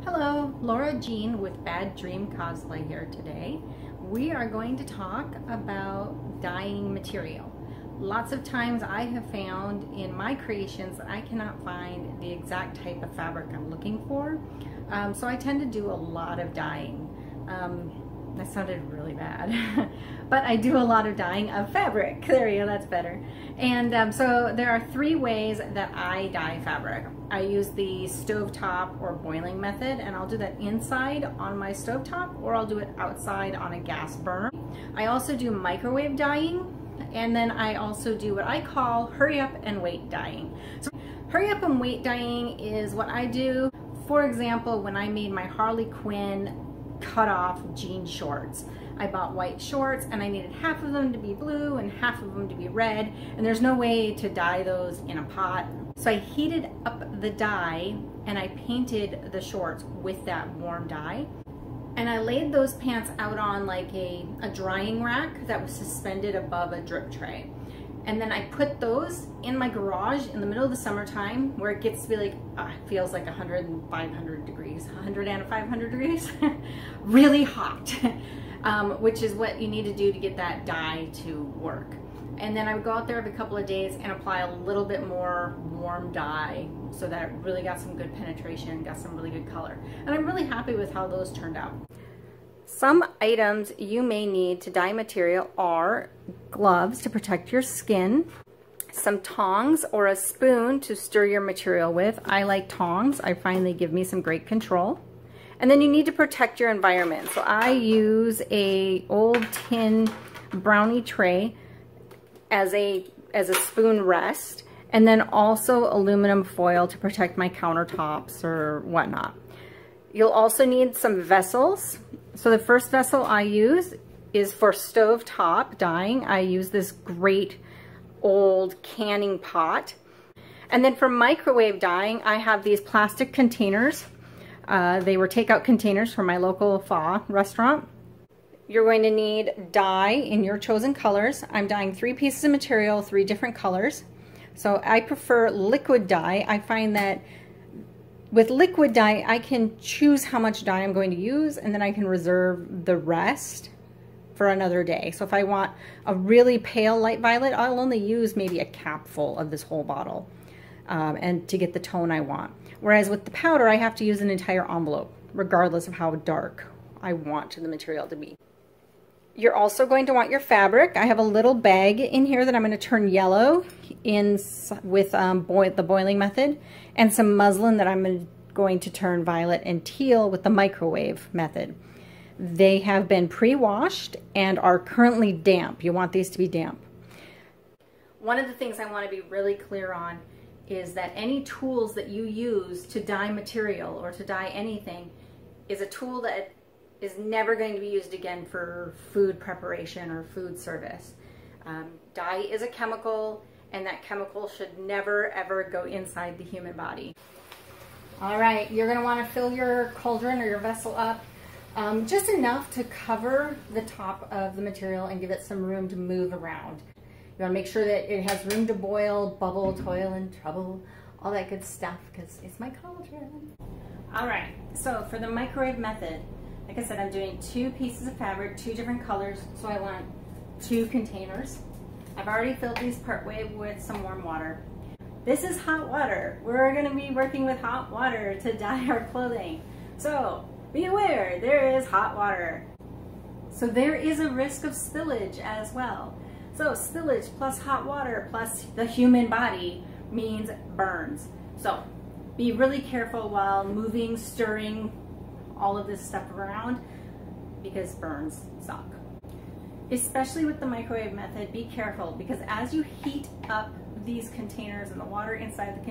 Hello, Laura Jean with Bad Dream Cosplay here today. We are going to talk about dyeing material. Lots of times I have found in my creations that I cannot find the exact type of fabric I'm looking for. So I tend to do a lot of dyeing. That sounded really bad. But I do a lot of dyeing of fabric. There you go, that's better. And so there are three ways that I dye fabric. I use the stovetop or boiling method, and I'll do that inside on my stovetop, or I'll do it outside on a gas burner. I also do microwave dyeing, and then I also do what I call hurry up and wait dyeing. So hurry up and wait dyeing is what I do. For example, when I made my Harley Quinn cut off jean shorts. I bought white shorts and I needed half of them to be blue and half of them to be red, and there's no way to dye those in a pot. So I heated up the dye and I painted the shorts with that warm dye. And I laid those pants out on like a drying rack that was suspended above a drip tray. And then I put those in my garage in the middle of the summertime where it gets to be like, it feels like 100 and 500 degrees, 100 and 500 degrees, really hot, which is what you need to do to get that dye to work. And then I would go out there every couple of days and apply a little bit more warm dye so that it really got some good penetration, got some really good color. And I'm really happy with how those turned out. Some items you may need to dye material are gloves to protect your skin, some tongs or a spoon to stir your material with. I like tongs. I find they give me some great control. And then you need to protect your environment. So I use a old tin brownie tray as a spoon rest, and then also aluminum foil to protect my countertops or whatnot. You'll also need some vessels. So the first vessel I use is for stovetop dyeing. I use this great old canning pot. And then for microwave dyeing, I have these plastic containers. They were takeout containers from my local pho restaurant. You're going to need dye in your chosen colors. I'm dyeing 3 pieces of material, 3 different colors. So I prefer liquid dye. I find that with liquid dye, I can choose how much dye I'm going to use, and then I can reserve the rest for another day. So if I want a really pale light violet, I'll only use maybe a capful of this whole bottle and to get the tone I want. Whereas with the powder, I have to use an entire envelope, regardless of how dark I want the material to be. You're also going to want your fabric. I have a little bag in here that I'm going to turn yellow in with the boiling method, and some muslin that I'm going to turn violet and teal with the microwave method. They have been pre-washed and are currently damp. You want these to be damp. One of the things I want to be really clear on is that any tools that you use to dye material or to dye anything is a tool that is never going to be used again for food preparation or food service. Dye is a chemical, and that chemical should never ever go inside the human body. All right, you're going to want to fill your cauldron or your vessel up just enough to cover the top of the material and give it some room to move around. You want to make sure that it has room to boil, bubble, toil, and trouble, all that good stuff, because it's my cauldron. All right, so for the microwave method, like I said, I'm doing 2 pieces of fabric, 2 different colors, so I want 2 containers. I've already filled these partway with some warm water. This is hot water. We're going to be working with hot water to dye our clothing. So be aware, there is hot water. So there is a risk of spillage as well. So spillage plus hot water plus the human body means burns. So be really careful while moving, stirring, all of this stuff around, because burns suck. Especially with the microwave method, be careful, because as you heat up these containers and the water inside the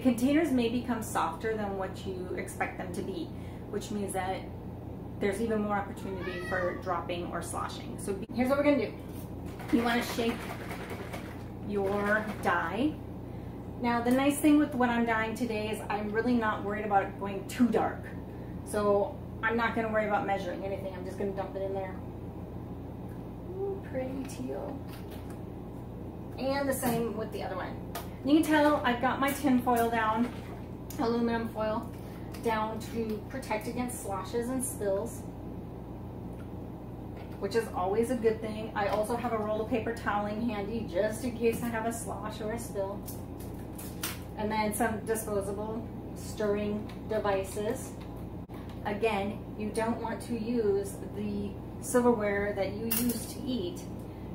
containers may become softer than what you expect them to be, which means that there's even more opportunity for dropping or sloshing. So here's what we're gonna do. You wanna shake your dye. Now the nice thing with what I'm dyeing today is I'm really not worried about it going too dark. So I'm not going to worry about measuring anything. I'm just going to dump it in there. Ooh, pretty teal. And the same with the other one. You can tell I've got my tin foil down, aluminum foil. down to protect against sloshes and spills, which is always a good thing. I also have a roll of paper toweling handy just in case I have a slosh or a spill. And then some disposable stirring devices. Again, you don't want to use the silverware that you use to eat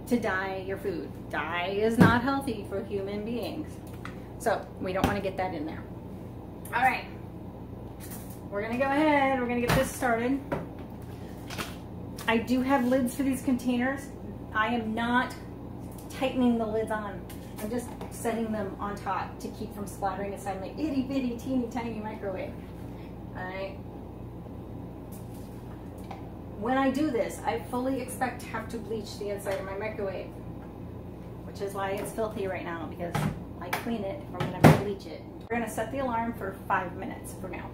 to dye your food. Dye is not healthy for human beings. So we don't want to get that in there. All right, we're gonna go ahead, we're gonna get this started. I do have lids for these containers. I am not tightening the lids on. I'm just setting them on top to keep from splattering inside my itty bitty teeny tiny microwave. All right. When I do this, I fully expect to have to bleach the inside of my microwave, which is why it's filthy right now, because I clean it if I'm gonna bleach it. We're gonna set the alarm for 5 minutes for now.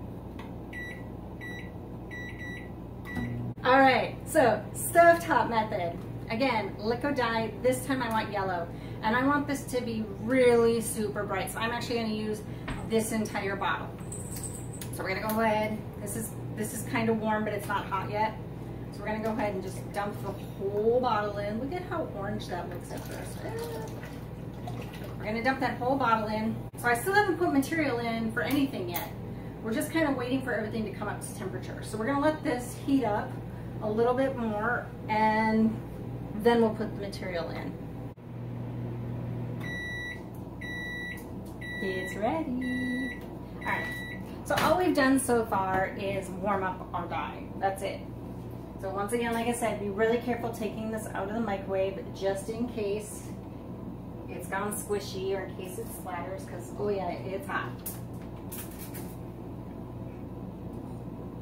All right, so stovetop method. Again, liquid dye, this time I want yellow. And I want this to be really super bright. So I'm actually gonna use this entire bottle. So we're gonna go ahead, this is kind of warm, but it's not hot yet. So we're gonna go ahead and just dump the whole bottle in. Look at how orange that looks at first. We're gonna dump that whole bottle in. So I still haven't put material in for anything yet. We're just kind of waiting for everything to come up to temperature. So we're gonna let this heat up a little bit more, and then we'll put the material in. It's ready. All right, so all we've done so far is warm up our dye. That's it. So once again, like I said, be really careful taking this out of the microwave just in case it's gone squishy or in case it splatters, because oh yeah, it's hot.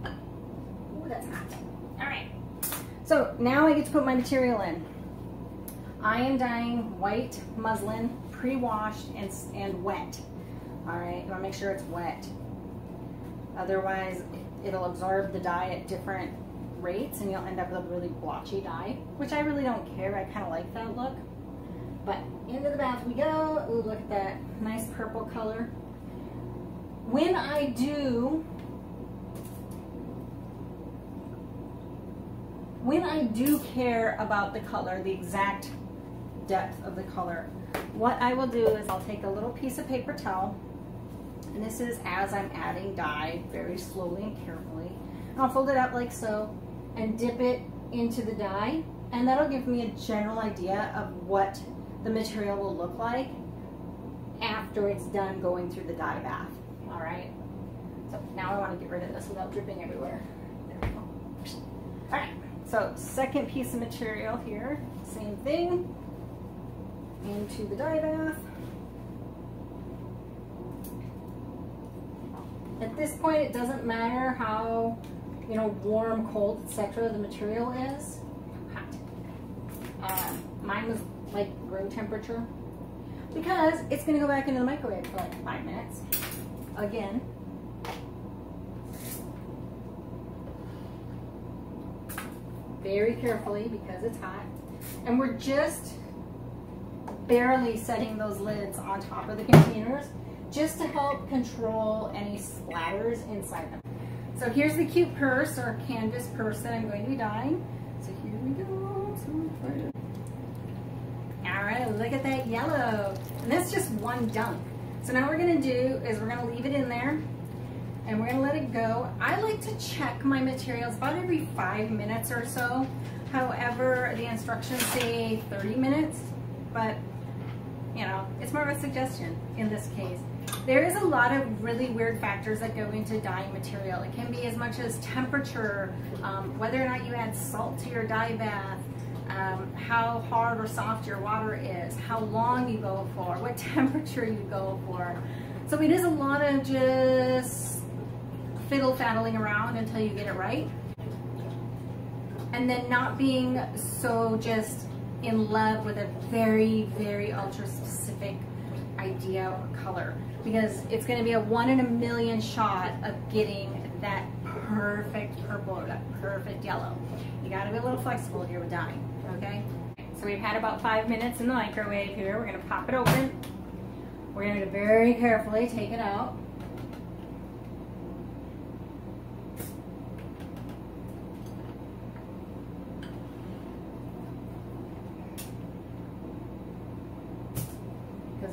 Oh, that's hot. All right, so now I get to put my material in. I am dyeing white muslin, pre-washed and wet. All right, you wanna make sure it's wet. Otherwise, it'll absorb the dye at different rates and you'll end up with a really blotchy dye, which I really don't care. I kind of like that look. But into the bath we go. Ooh, look at that nice purple color. When I do care about the color, the exact depth of the color, what I will do is I'll take a little piece of paper towel, and this is as I'm adding dye, very slowly and carefully. I'll fold it up like so and dip it into the dye, and that'll give me a general idea of what the material will look like after it's done going through the dye bath. All right, so now I want to get rid of this without dripping everywhere. There we go. All right, so second piece of material here, same thing, into the dye bath. At this point, it doesn't matter how, you know, warm, cold, etc. the material is. Hot. Mine was like room temperature because it's going to go back into the microwave for like 5 minutes. Again. Very carefully because it's hot. And we're just barely setting those lids on top of the containers just to help control any splatters inside them. So here's the cute purse or canvas purse that I'm going to be dyeing. So here we go. All right, look at that yellow. And that's just one dunk. So now what we're gonna do is we're gonna leave it in there and we're gonna let it go. I like to check my materials about every 5 minutes or so. However, the instructions say 30 minutes, but you know, it's more of a suggestion in this case. There is a lot of really weird factors that go into dyeing material. It can be as much as temperature, whether or not you add salt to your dye bath, how hard or soft your water is, how long you go for, what temperature you go for. So it is a lot of just fiddle-faddling around until you get it right. And then not being so just in love with a very, very ultra specific idea or color, because it's going to be a 1 in a million shot of getting that perfect purple or that perfect yellow. You got to be a little flexible here with dyeing, okay? So we've had about 5 minutes in the microwave here. We're going to pop it open. We're going to very carefully take it out.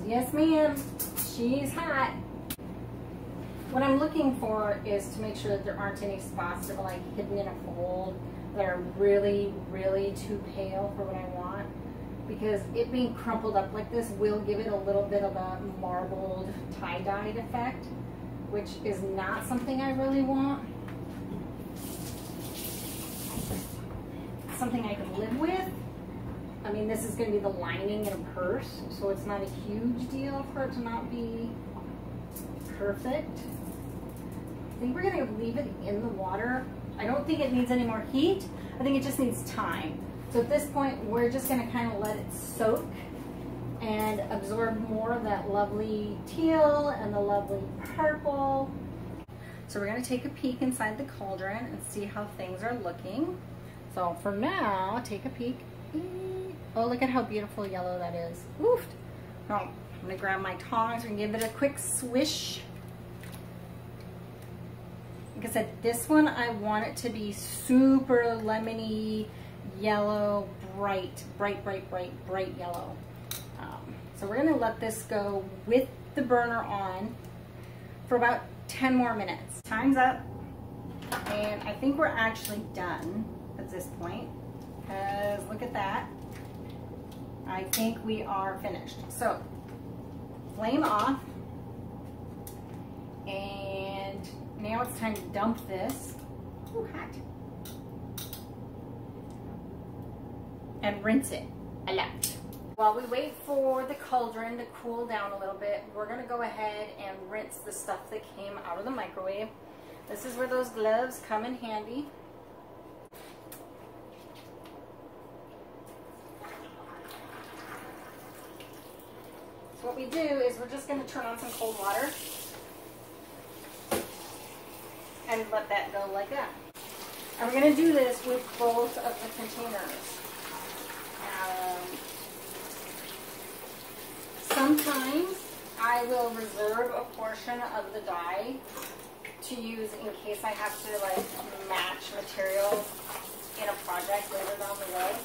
Yes, ma'am. She's hot. What I'm looking for is to make sure that there aren't any spots that are like hidden in a fold that are really, really too pale for what I want. Because it being crumpled up like this will give it a little bit of a marbled tie-dyed effect, which is not something I really want. Something I can live with. I mean, this is going to be the lining in a purse, so it's not a huge deal for it to not be perfect. I think we're going to leave it in the water. I don't think it needs any more heat. I think it just needs time. So at this point, we're just going to kind of let it soak and absorb more of that lovely teal and the lovely purple. So we're going to take a peek inside the cauldron and see how things are looking. So for now, take a peek. Oh, look at how beautiful yellow that is. Oof. Now, I'm going to grab my tongs and give it a quick swish. Like I said, this one I want it to be super lemony, yellow, bright yellow. So we're going to let this go with the burner on for about 10 more minutes. Time's up, and I think we're actually done at this point, because look at that. I think we are finished. So flame off, and now it's time to dump this. Ooh, hot. And rinse it a lot. While we wait for the cauldron to cool down a little bit, we're going to go ahead and rinse the stuff that came out of the microwave. This is where those gloves come in handy. So what we do is we're just going to turn on some cold water and let that go like that. And we're going to do this with both of the containers. Sometimes I will reserve a portion of the dye to use in case I have to like match material in a project later down the road.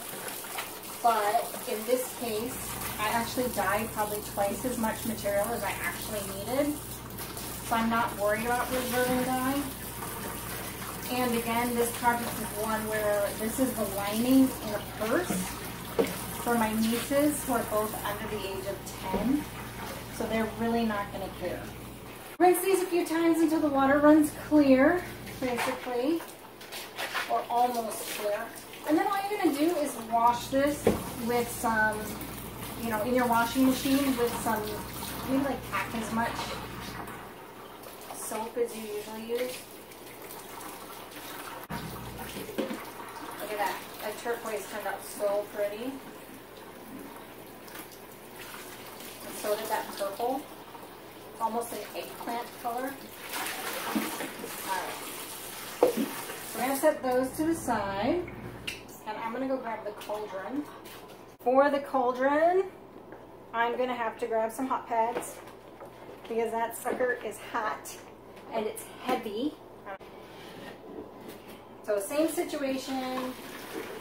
But in this case, I actually dyed probably twice as much material as I actually needed. So I'm not worried about reserving dye. And again, this project is one where this is the lining in a purse for my nieces who are both under the age of 10. So they're really not going to care. Rinse these a few times until the water runs clear, basically, or almost clear. And then all you're going to do is wash this with some, you know, in your washing machine with some, maybe like half as much soap as you usually use. Look at that. That turquoise turned out so pretty. And so did that purple. It's almost an eggplant color. Alright. We're going to set those to the side. And I'm going to go grab the cauldron. For the cauldron, I'm going to have to grab some hot pads because that sucker is hot and it's heavy. So same situation,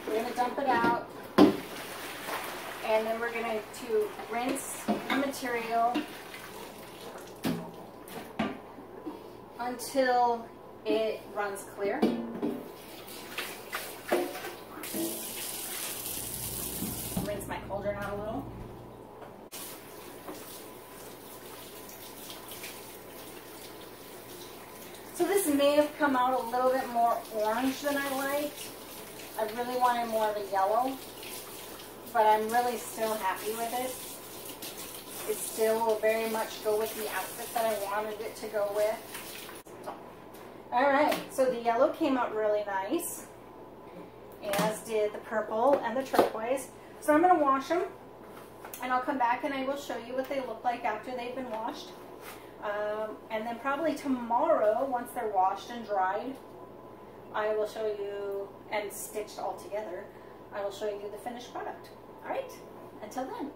we're going to dump it out, and then we're going to rinse the material until it runs clear. Rinse my cauldron out a little. So this may have come out a little bit more orange than I liked. I really wanted more of a yellow, but I'm really still happy with it. It still will very much go with the outfit that I wanted it to go with. Alright, so the yellow came out really nice, as did the purple and the turquoise. So I'm going to wash them, and I'll come back and I will show you what they look like after they've been washed. And then probably tomorrow, once they're washed and dried, I will show you, and stitched all together, I will show you the finished product. Alright, until then.